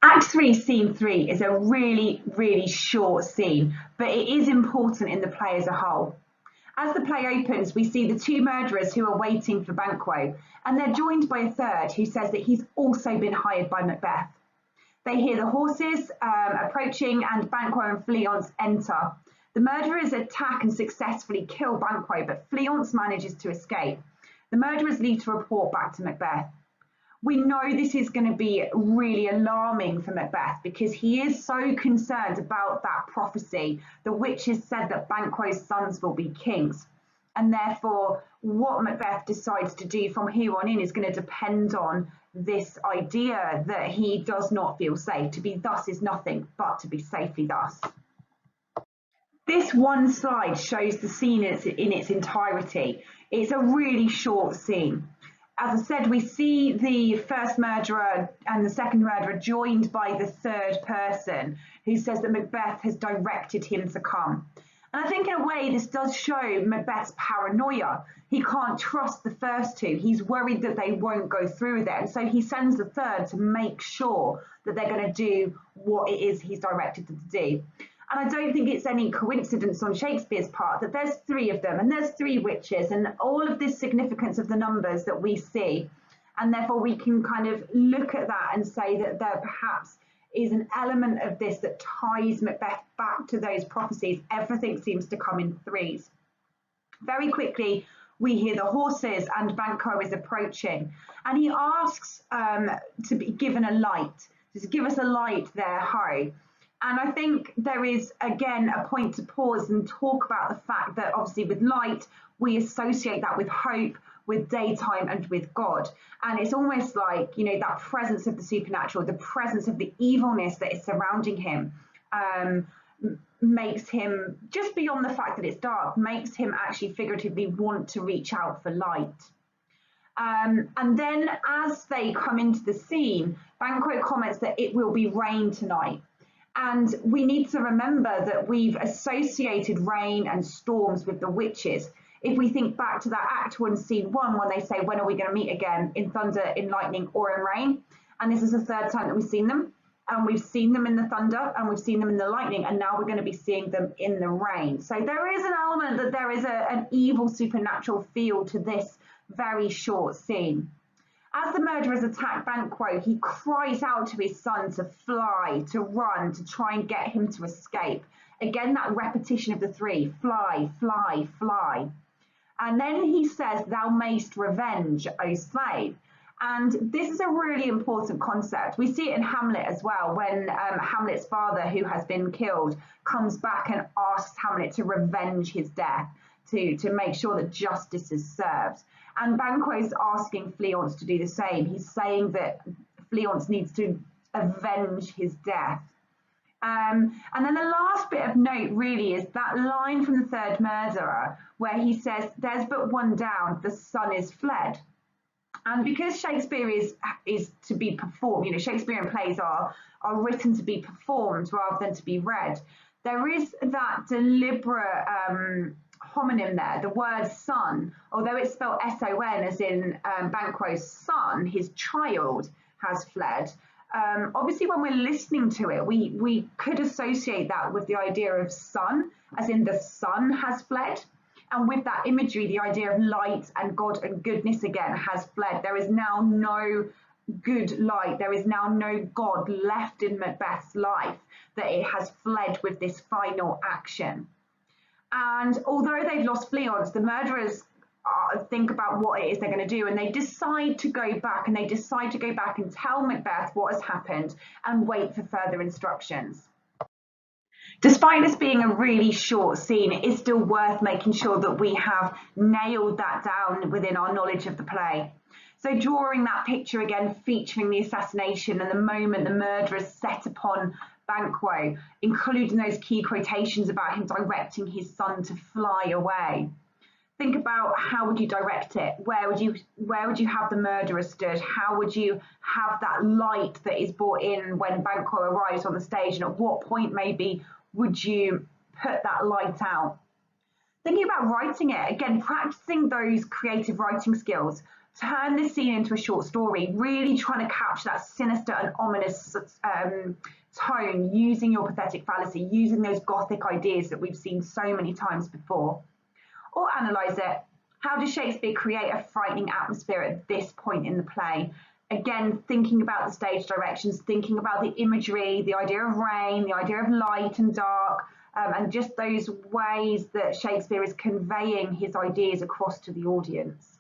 Act 3, Scene 3 is a really, really short scene, but it is important in the play as a whole. As the play opens, we see the two murderers who are waiting for Banquo, and they're joined by a third who says that he's also been hired by Macbeth. They hear the horses approaching, and Banquo and Fleance enter. The murderers attack and successfully kill Banquo, but Fleance manages to escape. The murderers leave to report back to Macbeth. We know this is going to be really alarming for Macbeth because he is so concerned about that prophecy. The witches said that Banquo's sons will be kings. And therefore, what Macbeth decides to do from here on in is going to depend on this idea that he does not feel safe. To be thus is nothing but to be safely thus. This one slide shows the scene in its entirety. It's a really short scene. As I said, we see the first murderer and the second murderer joined by the third person who says that Macbeth has directed him to come. And I think in a way this does show Macbeth's paranoia. He can't trust the first two. He's worried that they won't go through with it. And so he sends the third to make sure that they're going to do what it is he's directed them to do. And I don't think it's any coincidence on Shakespeare's part that there's three of them and there's three witches and all of this significance of the numbers that we see. And therefore we can kind of look at that and say that there perhaps is an element of this that ties Macbeth back to those prophecies. Everything seems to come in threes. Very quickly, we hear the horses and Banquo is approaching. And he asks to be given a light. Just give us a light there, hurry. And I think there is, again, a point to pause and talk about the fact that obviously with light, we associate that with hope, with daytime and with God. And it's almost like, you know, that presence of the supernatural, the presence of the evilness that is surrounding him makes him, just beyond the fact that it's dark, makes him actually figuratively want to reach out for light. And then as they come into the scene, Banquo comments that it will be rain tonight. And we need to remember that we've associated rain and storms with the witches. If we think back to that Act 1, Scene 1, when they say, when are we going to meet again, in thunder, in lightning, or in rain? And this is the third time that we've seen them. And we've seen them in the thunder, and we've seen them in the lightning, and now we're going to be seeing them in the rain. So there is an element that there is an evil supernatural feel to this very short scene. As the murderers attack Banquo, he cries out to his son to fly, to run, to try and get him to escape. Again, that repetition of the three, fly, fly, fly. And then he says, thou mayst revenge, O slave. And this is a really important concept. We see it in Hamlet as well, when Hamlet's father, who has been killed, comes back and asks Hamlet to revenge his death, to make sure that justice is served. And Banquo's asking Fleance to do the same. He's saying that Fleance needs to avenge his death. And then the last bit of note really is that line from the third murderer where he says, there's but one down, the sun is fled. And because Shakespeare is to be performed, you know, Shakespearean plays are written to be performed rather than to be read, there is that deliberate homonym there. The word son, although it's spelled S-O-N as in Banquo's son, his child has fled. Obviously, when we're listening to it, we could associate that with the idea of sun, as in the sun has fled. And with that imagery, the idea of light and God and goodness again has fled. There is now no good light. There is now no God left in Macbeth's life, that it has fled with this final action. And although they've lost Fleance, the murderers think about what it is they're going to do, and they decide to go back, and tell Macbeth what has happened and wait for further instructions. Despite this being a really short scene, it is still worth making sure that we have nailed that down within our knowledge of the play. So drawing that picture again, featuring the assassination and the moment the murderers set upon Banquo, including those key quotations about him directing his son to fly away. Think about, how would you direct it? Where would you have the murderer stood? How would you have that light that is brought in when Banquo arrives on the stage? And at what point maybe would you put that light out? Thinking about writing it, again, practicing those creative writing skills, turn this scene into a short story, really trying to capture that sinister and ominous tone, using your pathetic fallacy, using those Gothic ideas that we've seen so many times before. Or analyse it. How does Shakespeare create a frightening atmosphere at this point in the play? Again, thinking about the stage directions, thinking about the imagery, the idea of rain, the idea of light and dark, and just those ways that Shakespeare is conveying his ideas across to the audience.